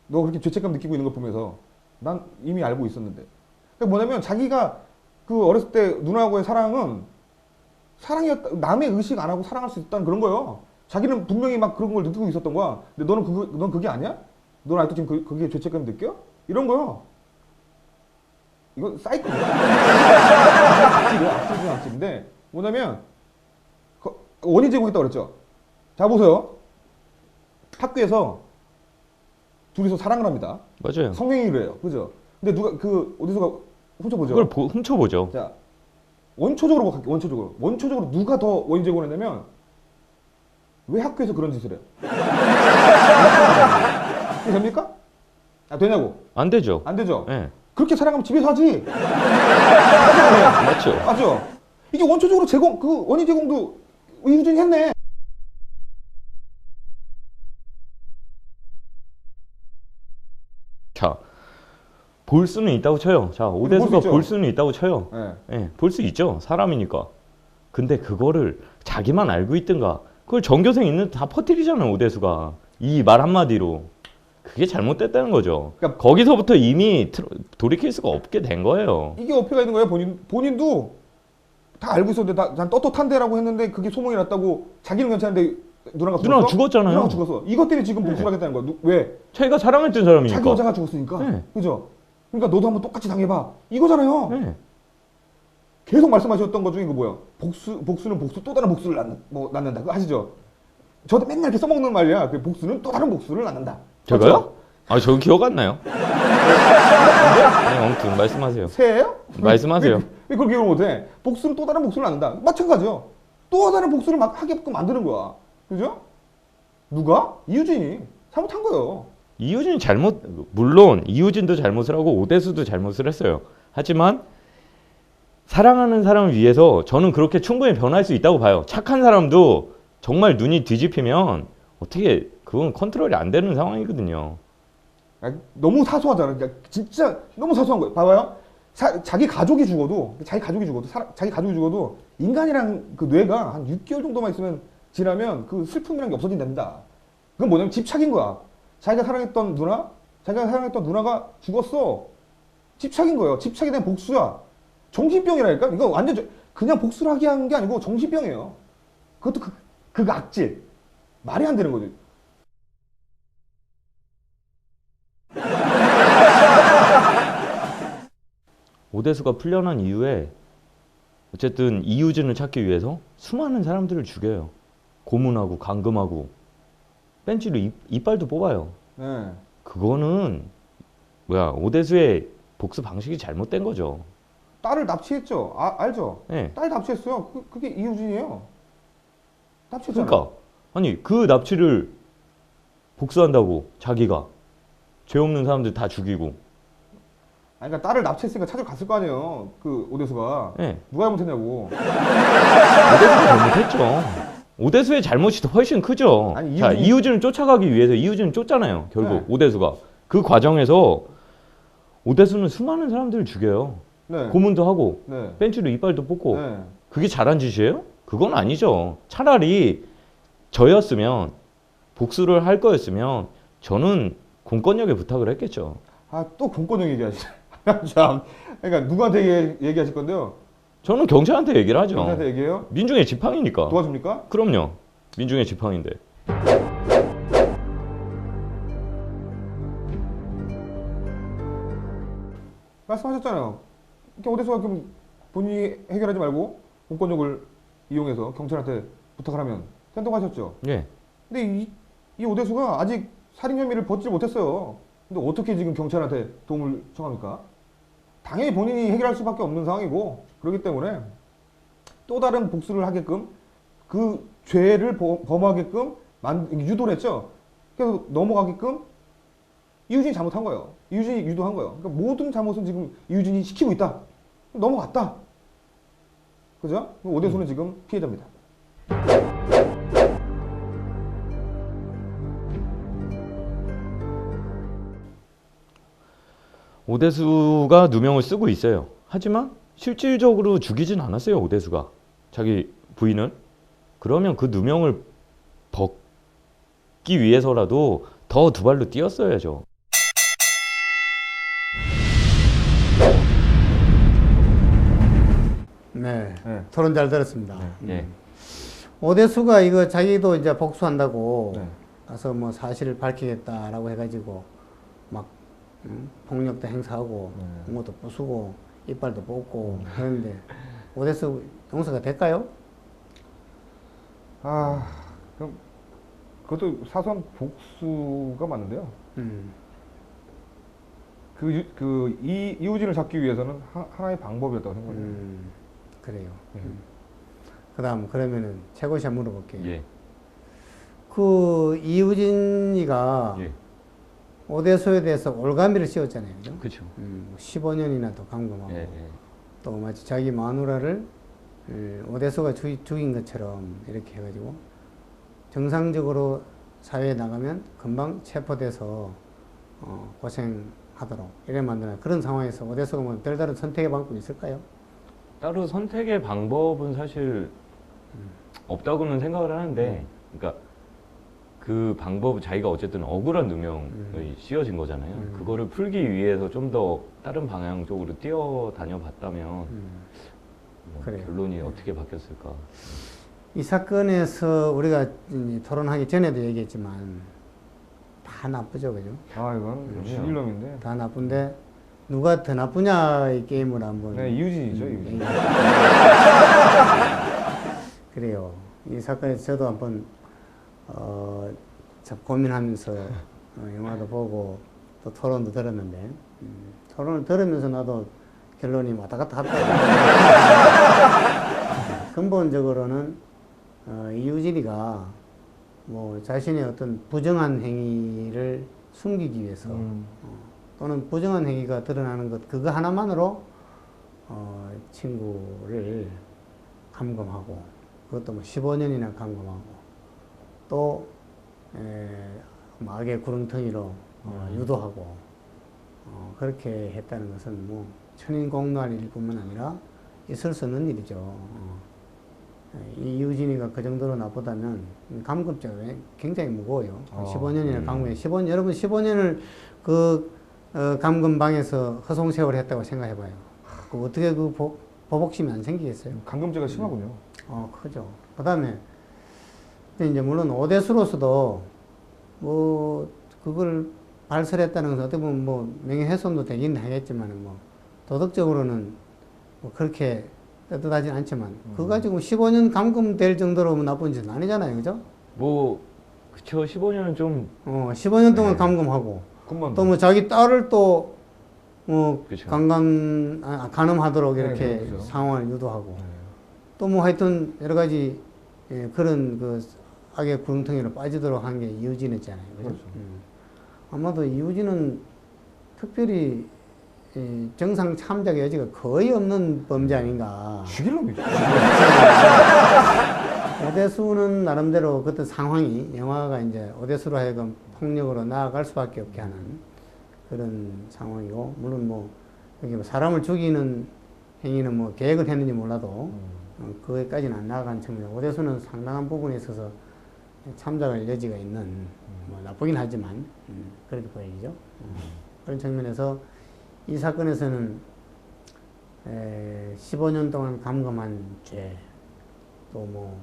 너 그렇게 죄책감 느끼고 있는 거 보면서 난 이미 알고 있었는데. 그러니까 뭐냐면 자기가 그 어렸을 때 누나하고의 사랑은 사랑이었다. 남의 의식 안 하고 사랑할 수 있다는 그런 거예요. 자기는 분명히 막 그런 걸 느끼고 있었던 거야. 근데 넌 그게 아니야? 넌 아직도 지금 그게 죄책감 느껴? 이런 거요. 이거 사이코야. 악질이야. 악질인데 뭐냐면 원인 제공했다고 그랬죠. 자 보세요. 학교에서 둘이서 사랑을 합니다. 맞아요. 성행위를 해요. 그죠? 근데 누가 어디서가 훔쳐보죠. 그걸 훔쳐보죠. 자 원초적으로 갈게요. 원초적으로 누가 더 원인 제공을 했냐면 왜 학교에서 그런 짓을 해요? 그게 됩니까? 아, 되냐고? 안 되죠. 안 되죠? 네. 그렇게 사랑하면 집에서 하지. 맞죠. 맞죠? 이게 원초적으로 원인 제공도 이유진이 했네. 자, 볼 수는 있다고 쳐요. 자, 오대수가 있죠. 볼 수는 있다고 쳐요. 네. 예, 볼 수 있죠. 사람이니까. 근데 그거를 자기만 알고 있든가. 그걸 전교생 있는 다 퍼뜨리잖아요. 오대수가. 이 말 한마디로. 그게 잘못됐다는 거죠. 그러니까 거기서부터 이미 돌이킬 수가 없게 된 거예요. 이게 어폐가 있는 거예요. 본인도 다 알고 있었는데 난 떳떳한데라고 했는데 그게 소문이 났다고 자기는 괜찮은데 누나가 누나가 죽었잖아요. 누나가 죽었어. 이것 때문에 지금 복수를 하겠다는 거야. 왜? 자기가 사랑했던 사람이니까. 자기 여자가 죽었으니까. 네. 그죠? 그러니까 너도 한번 똑같이 당해봐. 이거잖아요. 네. 계속 말씀하셨던 것 중에 이거 뭐야? 복수는 복수 또 다른 복수를 낳는다. 그거 아시죠? 저도 맨날 이렇게 써먹는 말이야. 그 복수는 또 다른 복수를 낳는다. 제가요? 맞죠? 아, 저 기억 안 나요. 네, 아무튼 말씀하세요. 새예요? 말씀하세요. 왜 그걸 기억을 못해? 복수는 또 다른 복수를 낳는다. 마찬가지요. 또 다른 복수를 막 하게끔 만드는 거야. 그죠? 누가? 이유진이 잘못한 거예요. 이유진이 물론 이유진도 잘못을 하고 오대수도 잘못을 했어요. 하지만 사랑하는 사람을 위해서 저는 그렇게 충분히 변할 수 있다고 봐요. 착한 사람도 정말 눈이 뒤집히면 어떻게 그건 컨트롤이 안 되는 상황이거든요. 너무 사소하잖아. 그러니까 진짜 너무 사소한 거예요. 봐봐요. 자기 가족이 죽어도 인간이랑 그 뇌가 한 6개월 정도만 지나면 그 슬픔이란 게 없어진답니다. 그건 뭐냐면 집착인 거야. 자기가 사랑했던 누나가 죽었어. 집착인 거예요. 집착에 대한 복수야. 정신병이라니까? 이거 완전 그냥 복수를 하게 한 게 아니고 정신병이에요. 그것도 그 악질. 말이 안 되는 거지. 오대수가 풀려난 이후에 어쨌든 이유진을 찾기 위해서 수많은 사람들을 죽여요. 고문하고 감금하고 벤치로 이빨도 뽑아요. 네. 그거는 오대수의 복수 방식이 잘못된 거죠. 딸을 납치했죠. 알죠? 네. 딸 납치했어요. 그게 이유진이에요. 납치했잖아. 그러니까 아니 그 납치를 복수한다고 자기가 죄 없는 사람들 다 죽이고. 아니, 그러니까 딸을 납치했으니까 찾아갔을 거 아니에요. 그 오대수가. 네. 누가 잘못했냐고. 오대수가 잘못했죠. 오대수의 잘못이 더 훨씬 크죠. 아니, 자, 이유진을 쫓아가기 위해서 이유진을 쫓잖아요. 결국 네. 오대수가 그 과정에서 오대수는 수많은 사람들을 죽여요. 네. 고문도 하고 네. 벤치로 이빨도 뽑고. 네. 그게 잘한 짓이에요? 그건 아니죠. 차라리 저였으면 복수를 할 거였으면 저는 공권력에 부탁을 했겠죠. 또 공권력 얘기하시네. 참. 그러니까 누구한테 얘기하실 건데요? 저는 경찰한테 얘기를 하죠. 누구한테 얘기해요? 민중의 지팡이니까. 도와줍니까? 그럼요. 민중의 지팡인데. 말씀하셨잖아요. 이렇게 오대수가 그럼 본인이 해결하지 말고 공권력을 이용해서 경찰한테 부탁을 하면 된다고 하셨죠. 예. 근데 이 오대수가 아직 살인 혐의를 벗지 못했어요. 근데 어떻게 지금 경찰한테 도움을 청합니까? 당연히 본인이 해결할 수밖에 없는 상황이고, 그렇기 때문에 또 다른 복수를 하게끔 그 죄를 범하게끔 유도를 했죠. 그래서 넘어가게끔 이유진이 잘못한 거예요. 이유진이 유도한 거예요. 그러니까 모든 잘못은 지금 이유진이 시키고 있다. 넘어갔다. 그죠? 오대수는 지금 피해자입니다. 오대수가 누명을 쓰고 있어요. 하지만 실질적으로 죽이진 않았어요. 오대수가. 자기 부인을. 그러면 그 누명을 벗기 위해서라도 더 두 발로 뛰었어야죠. 네. 네. 토론 잘 들었습니다. 예. 오대수가 이거 자기도 이제 복수한다고 네. 가서 뭐 사실을 밝히겠다라고 해가지고 막 폭력도 행사하고 공모도 부수고 이빨도 뽑고 그런데 오대수 용서가 될까요? 그럼 그것도 사소한 복수가 맞는데요. 이우진을 잡기 위해서는 하나의 방법이었다고 생각해요. 그래요. 그다음 그러면은 최고 씨한테 물어볼게요. 예. 그 이우진이가 예. 오대수에 대해서 올가미를 씌웠잖아요. 그죠? 그렇죠. 15년이나 더 감금하고 예, 예. 또 마치 자기 마누라를 오대수가 죽인 것처럼 이렇게 해가지고 정상적으로 사회에 나가면 금방 체포돼서 고생하도록 이래 만드는 그런 상황에서 오대수가 뭐 별다른 선택의 방법이 있을까요? 따로 선택의 방법은 사실 없다고는 생각을 하는데, 그러니까 그 방법 자기가 어쨌든 억울한 누명이 씌워진 거잖아요. 그거를 풀기 위해서 좀 더 다른 방향 쪽으로 뛰어다녀 봤다면 뭐 그래요. 결론이 어떻게 바뀌었을까? 이 사건에서 우리가 이제 토론하기 전에도 얘기했지만 다 나쁘죠, 그죠? 아, 이건 죽일놈인데. 다 나쁜데 누가 더 나쁘냐의 게임을 한번. 네, 이유진이죠, 이유진. 그래요. 이 사건에서 저도 한번 참 고민하면서 영화도 보고 또 토론도 들었는데 토론을 들으면서 나도 결론이 왔다 갔다 하더라고요. 근본적으로는 이유진이가 뭐 자신의 어떤 부정한 행위를 숨기기 위해서 또는 부정한 행위가 드러나는 것 그거 하나만으로 친구를 감금하고 그것도 뭐 15년이나 감금하고 또 악의 구렁텅이로 유도하고 그렇게 했다는 것은 뭐 천인공노할 일뿐만 아니라 있을 수 없는 일이죠. 이 이유진이가 그 정도로 나쁘다면 감금죄가 굉장히 무거워요. 15년이나 감금해. 여러분 15년을 그 감금방에서 허송세월을 했다고 생각해봐요. 그 어떻게 그 보복심이 안 생기겠어요? 감금죄가 심하군요. 크죠. 그 다음에 이제 물론 오대수로서도 뭐 그걸 발설했다는 것은 어떻게 보면 뭐 명예훼손도 되긴 하겠지만 뭐 도덕적으로는 뭐 그렇게 떳떳하진 않지만 그거 가지고 15년 감금될 정도로 뭐 나쁜 짓은 아니잖아요, 그죠? 뭐 그쵸 15년은 좀 15년 동안 감금하고 그만 또 뭐 자기 딸을 또 뭐 그쵸. 간음하도록 이렇게 그렇죠. 상황을 유도하고 또 뭐 하여튼 여러 가지 그런 그 악의 구렁텅이로 빠지도록 한 게 이유진이었잖아요. 그죠? 그렇죠. 아마도 이유진은 특별히 정상 참작 여지가 거의 없는 범죄 아닌가. 죽일 놈이죠. 오대수는 나름대로 그때 상황이 영화가 이제 오대수로 하여금 폭력으로 나아갈 수밖에 없게 하는 그런 상황이고 물론 뭐 여기 뭐 사람을 죽이는 행위는 뭐 계획을 했는지 몰라도 거기까지는 안 나아간 측면. 오대수는 상당한 부분에 있어서 참작할 여지가 있는 뭐 나쁘긴 하지만 그렇게 보이죠. 그런 측면에서 이 사건에서는 15년 동안 감금한 죄, 또 뭐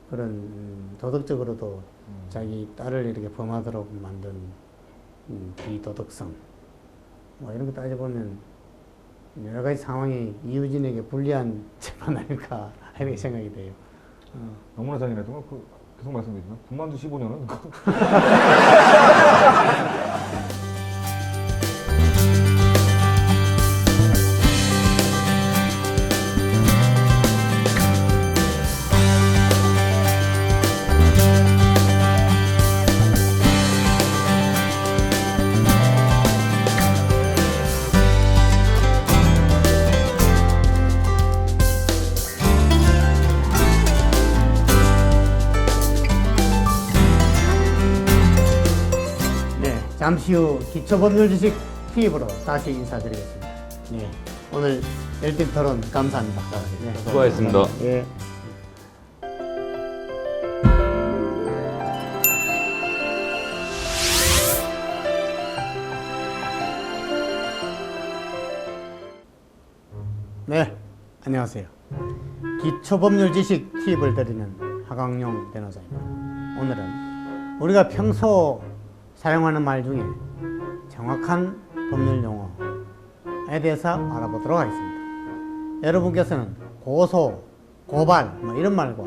그런 도덕적으로도 자기 딸을 이렇게 범하도록 만든 비도덕성, 뭐 이런 거 따져보면 여러 가지 상황이 이유진에게 불리한 재판 아닐까 이렇게 생각이 돼요. 너무나 잔인했던 건 계속 말씀드리지만 군만두 15년은 잠시 후 기초법률 지식 팁으로 다시 인사드리겠습니다. 네, 오늘 열띤 토론 감사합니다. 네, 수고하셨습니다. 예. 네, 안녕하세요. 기초법률 지식 팁을 드리는 하강용 변호사입니다. 오늘은 우리가 평소 사용하는 말 중에 정확한 법률 용어에 대해서 알아보도록 하겠습니다. 여러분께서는 고소, 고발 뭐 이런 말과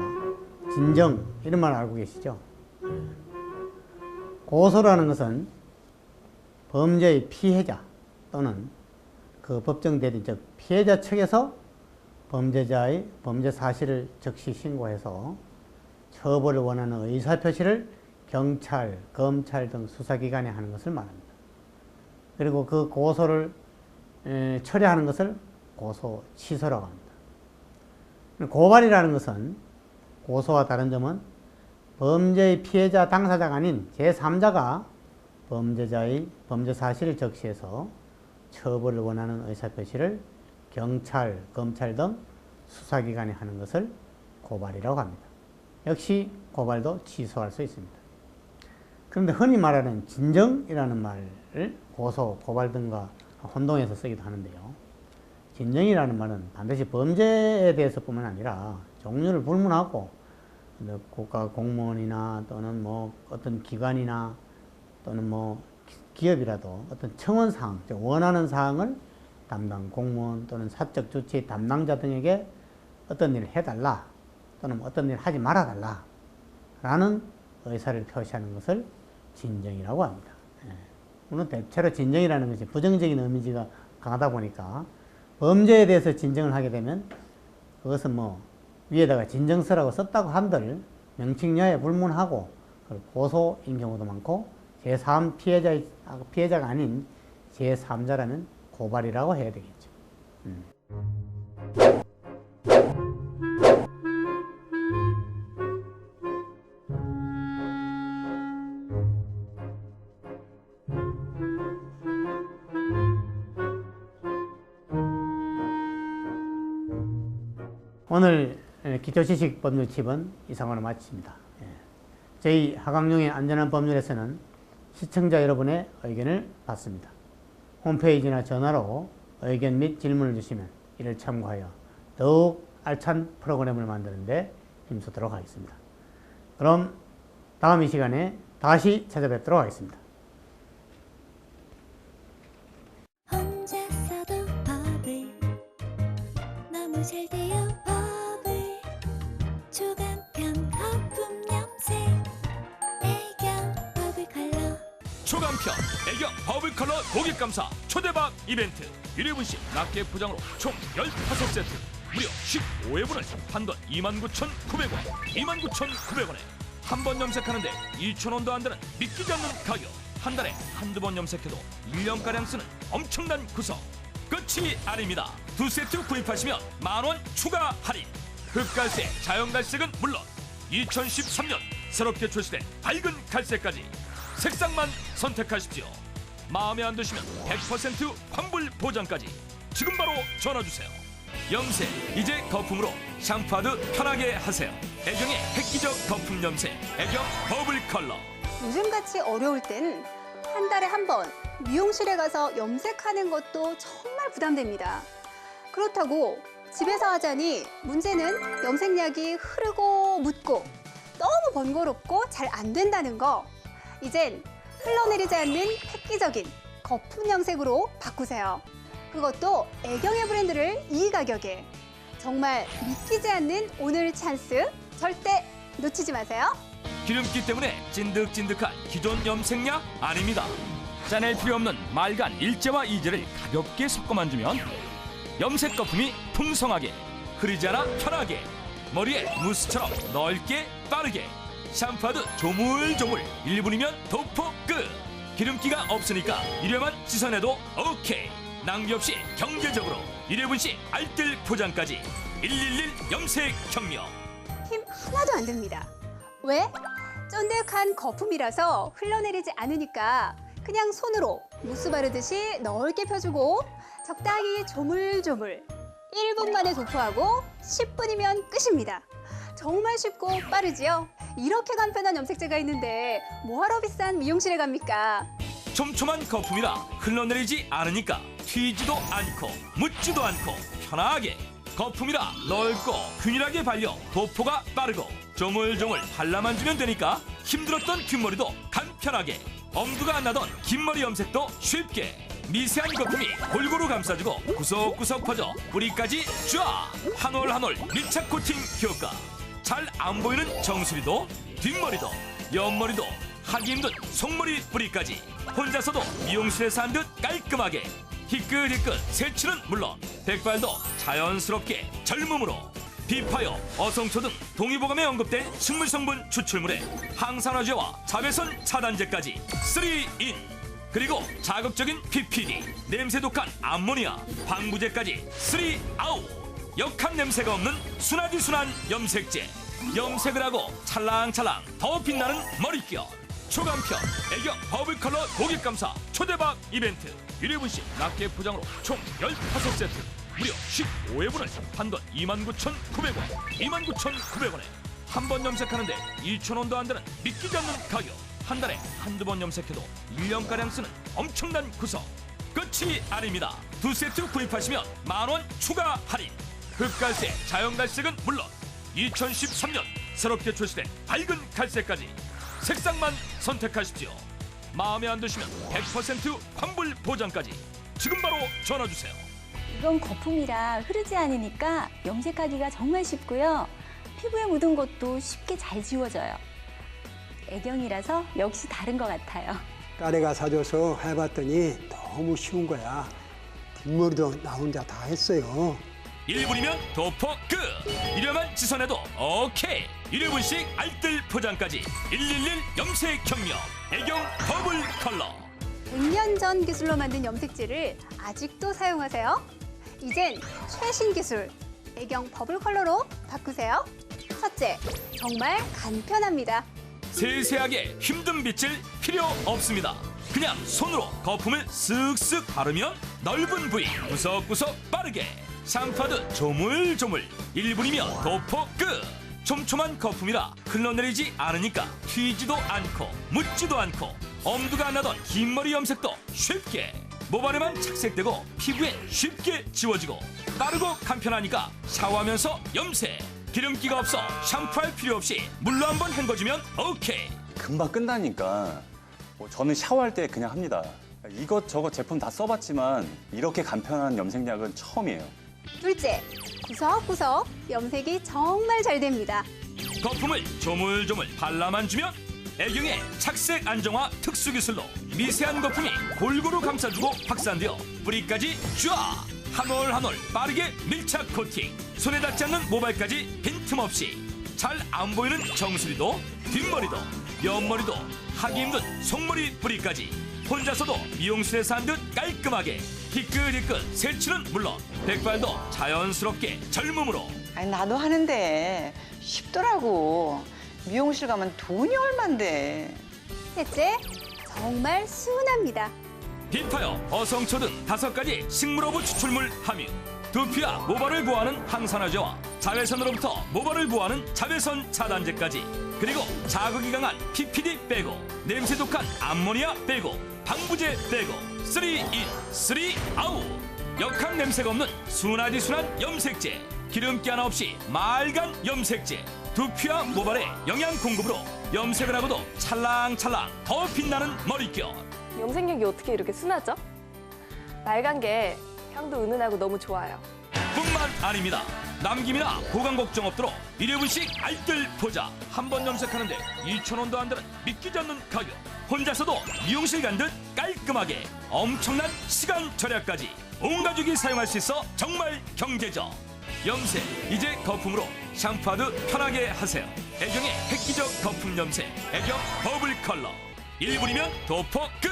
진정 이런 말 알고 계시죠? 고소라는 것은 범죄의 피해자 또는 그 법정 대리 즉 피해자 측에서 범죄자의 범죄 사실을 즉시 신고해서 처벌을 원하는 의사표시를 경찰, 검찰 등 수사기관에 하는 것을 말합니다. 그리고 그 고소를 처리하는 것을 고소 취소라고 합니다. 고발이라는 것은 고소와 다른 점은 범죄의 피해자 당사자가 아닌 제3자가 범죄자의 범죄 사실을 적시해서 처벌을 원하는 의사표시를 경찰, 검찰 등 수사기관에 하는 것을 고발이라고 합니다. 역시 고발도 취소할 수 있습니다. 그런데 흔히 말하는 진정이라는 말을 고소, 고발 등과 혼동해서 쓰기도 하는데요. 진정이라는 말은 반드시 범죄에 대해서뿐만 아니라 종류를 불문하고 국가 공무원이나 또는 뭐 어떤 기관이나 또는 뭐 기업이라도 어떤 청원 사항, 즉 원하는 사항을 담당 공무원 또는 사적 조치 담당자 등에게 어떤 일을 해달라 또는 어떤 일을 하지 말아달라 라는 의사를 표시하는 것을 진정이라고 합니다. 물론 대체로 진정이라는 것이 부정적인 의미가 강하다 보니까 범죄에 대해서 진정을 하게 되면 그것은 뭐 위에다가 진정서라고 썼다고 한들 명칭여에 불문하고 고소인 경우도 많고 제3 피해자가 아닌 제3자라면 고발이라고 해야 되겠죠. 오늘 기초지식 법률 팁은 이상으로 마칩니다. 저희 하강용의 안전한 법률에서는 시청자 여러분의 의견을 받습니다. 홈페이지나 전화로 의견 및 질문을 주시면 이를 참고하여 더욱 알찬 프로그램을 만드는 데 힘쓰도록 하겠습니다. 그럼 다음 이 시간에 다시 찾아뵙도록 하겠습니다. 혼자 써도 법을 너무 잘 돼요 법을 초간편 거품 염색 애경 법을 컬러 초간편 애경 버블 컬러 고객 감사 초대박 이벤트 1회분씩 낱개 포장으로 총 15세트 무려 15회분을 한돈 29,900원 29,900원에 한 번 염색하는데 2,000원도 안 되는 믿기지 않는 가격 한 달에 한두 번 염색해도 1년가량 쓰는 엄청난 구성 끝이 아닙니다. 두 세트 구입하시면 만원 추가 할인 흑갈색 자연갈색은 물론 2013년 새롭게 출시된 밝은 갈색까지 색상만 선택하십시오. 마음에 안 드시면 100% 환불 보장까지 지금 바로 전화주세요. 염색 이제 거품으로 샴푸하듯 편하게 하세요. 애경의 획기적 거품 염색 애경 버블 컬러. 요즘같이 어려울 땐 한 달에 한 번 미용실에 가서 염색하는 것도 정말 부담됩니다. 그렇다고 집에서 하자니 문제는 염색약이 흐르고 묻고 너무 번거롭고 잘 안 된다는 거. 이젠 흘러내리지 않는 획기적인 거품 염색으로 바꾸세요. 그것도 애경의 브랜드를 이 가격에. 정말 믿기지 않는 오늘 찬스 절대 놓치지 마세요. 기름기 때문에 찐득찐득한 기존 염색약 아닙니다. 짜낼 필요 없는 말간 일제와 이제를 가볍게 섞어만 주면 염색 거품이 풍성하게 흐르지 않아 편하게 머리에 무스처럼 넓게 빠르게 샴푸하듯 조물조물 1분이면 도포 끝. 기름기가 없으니까 1회만 씻어내도 오케이. 낭비 없이 경제적으로 1회분씩 알뜰 포장까지 111 염색 혁명. 힘 하나도 안 듭니다. 왜? 쫀득한 거품이라서 흘러내리지 않으니까 그냥 손으로 무스 바르듯이 넓게 펴주고 적당히 조물조물 1분 만에 도포하고 10분이면 끝입니다. 정말 쉽고 빠르지요? 이렇게 간편한 염색제가 있는데 뭐하러 비싼 미용실에 갑니까? 촘촘한 거품이라 흘러내리지 않으니까 튀지도 않고 묻지도 않고 편하게 거품이라 넓고 균일하게 발려 도포가 빠르고 조물조물 발라만 주면 되니까 힘들었던 뒷머리도 간편하게 엄두가 안 나던 긴머리 염색도 쉽게 미세한 거품이 골고루 감싸주고 구석구석 퍼져 뿌리까지 쫙 한 올 한 올 밀착 코팅 효과 잘 안 보이는 정수리도 뒷머리도 옆머리도 하기 힘든 속머리 뿌리까지 혼자서도 미용실에서 한 듯 깔끔하게 희끗희끗 새치는 물론 백발도 자연스럽게 젊음으로 비파요, 어성초 등 동의보감에 언급된 식물성분 추출물에 항산화제와 자외선 차단제까지 3인 그리고 자극적인 PPD, 냄새 독한 암모니아, 방부제까지 3아웃 역한 냄새가 없는 순하디 순한 염색제 염색을 하고 찰랑찰랑 더 빛나는 머릿결 초간편 애경 버블 컬러 고객 감사 초대박 이벤트 1회분씩 낱개 포장으로 총 15세트 무려 15회분을 한돈 29,900원 29,900원에 한 번 염색하는데 2,000원도 안 되는 믿기지 않는 가격 한 달에 한두 번 염색해도 1년가량 쓰는 엄청난 구성 끝이 아닙니다. 두 세트 구입하시면 만원 추가 할인 흑갈색 자연갈색은 물론 2013년 새롭게 출시된 밝은 갈색까지 색상만 선택하십시오. 마음에 안 드시면 100% 환불 보장까지 지금 바로 전화주세요. 이건 거품이라 흐르지 않으니까 염색하기가 정말 쉽고요. 피부에 묻은 것도 쉽게 잘 지워져요. 애경이라서 역시 다른 것 같아요. 딸애가 사줘서 해봤더니 너무 쉬운 거야. 뒷머리도 나 혼자 다 했어요. 1분이면 도포 끝! 이래만 지선해도 오케이! 1분씩 알뜰 포장까지 111 염색 혁명 애경 버블 컬러. 100년 전 기술로 만든 염색제를 아직도 사용하세요? 이젠 최신 기술 애경 버블 컬러로 바꾸세요. 첫째, 정말 간편합니다. 세세하게 힘든 빗질 필요 없습니다. 그냥 손으로 거품을 쓱쓱 바르면 넓은 부위 구석구석 빠르게 샴푸하듯 조물조물 1분이면 도포 끝! 촘촘한 거품이라 흘러내리지 않으니까 튀지도 않고 묻지도 않고 엄두가 안 나던 긴 머리 염색도 쉽게 모발에만 착색되고 피부에 쉽게 지워지고 빠르고 간편하니까 샤워하면서 염색 기름기가 없어 샴푸할 필요 없이 물로 한번 헹궈주면 오케이. 금방 끝나니까 저는 샤워할 때 그냥 합니다. 이것저것 제품 다 써봤지만 이렇게 간편한 염색약은 처음이에요. 둘째, 구석구석 염색이 정말 잘 됩니다. 거품을 조물조물 발라만 주면 애경의 착색 안정화 특수 기술로 미세한 거품이 골고루 감싸주고 확산되어 뿌리까지 쫙 한 올 한 올 빠르게 밀착 코팅 손에 닿지 않는 모발까지 빈틈없이 잘 안 보이는 정수리도 뒷머리도 옆머리도 하기 힘든 속머리 뿌리까지 혼자서도 미용실에서 한 듯 깔끔하게 희끗희끗 새치는 물론 백발도 자연스럽게 젊음으로. 아니 나도 하는데 쉽더라고. 미용실 가면 돈이 얼만데. 셋째, 정말 순합니다. 딥하여 어성초 등 5가지 식물어부 추출물 함유 두피와 모발을 보호하는 항산화제와 자외선으로부터 모발을 보호하는 자외선 차단제까지 그리고 자극이 강한 PPD 빼고 냄새 독한 암모니아 빼고 방부제 빼고 3인 3아웃 역한 냄새가 없는 순하디 순한 염색제 기름기 하나 없이 맑은 염색제 두피와 모발에 영양 공급으로 염색을 하고도 찰랑찰랑 더 빛나는 머릿결. 염색약이 어떻게 이렇게 순하죠? 맑은 게 향도 은은하고 너무 좋아요. 뿐만 아닙니다. 남김이나 보관 걱정 없도록 1회분씩 알뜰 포자 한 번 염색하는데 2,000원도 안 되는 믿기지 않는 가격 혼자서도 미용실 간 듯 깔끔하게 엄청난 시간 절약까지 온 가족이 사용할 수 있어 정말 경제적 염색 이제 거품으로 샴푸하듯 편하게 하세요. 애경의 획기적 거품 염색 애경 버블 컬러 1분이면 도포 끝!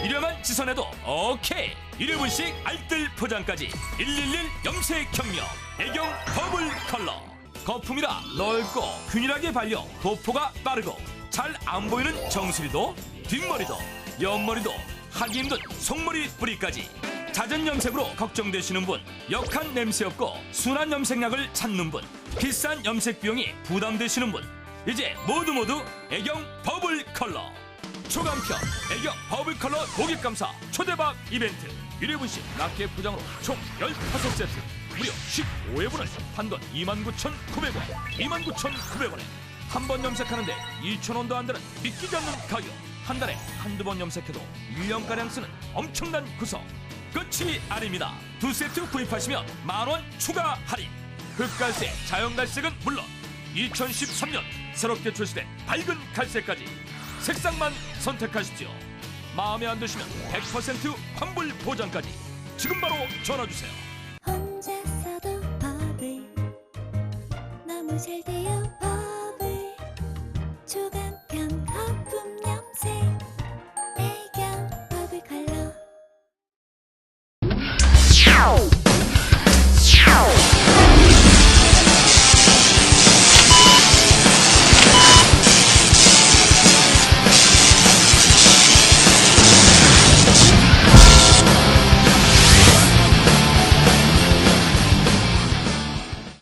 1회만 지선해도 오케이! 1회분씩 알뜰 포장까지 111 염색 혁명 애경 버블 컬러 거품이라 넓고 균일하게 발려 도포가 빠르고 잘 안 보이는 정수리도 뒷머리도 옆머리도 하기 힘든 속머리 뿌리까지 잦은 염색으로 걱정되시는 분 역한 냄새 없고 순한 염색약을 찾는 분 비싼 염색 비용이 부담되시는 분 이제 모두 애경 버블 컬러 초간편 애경 버블 컬러 고객 감사 초대박 이벤트 1회분씩 낱개 포장으로 총 15세트 무려 15회분을 단돈 29,900원 29,900원에 한 번 염색하는데 2,000원도 안 되는 믿기지 않는 가격 한 달에 한두 번 염색해도 1년가량 쓰는 엄청난 구성 끝이 아닙니다. 2세트 구입하시면 만원 추가 할인 흑갈색 자연갈색은 물론 2013년 새롭게 출시된 밝은 갈색까지 색상만 선택하십시오. 마음에 안 드시면 100% 환불 보장까지 지금 바로 전화주세요. 혼자 써도 버블 너무 잘 돼요 버블 초간편 거품 염색 애경 버블 컬러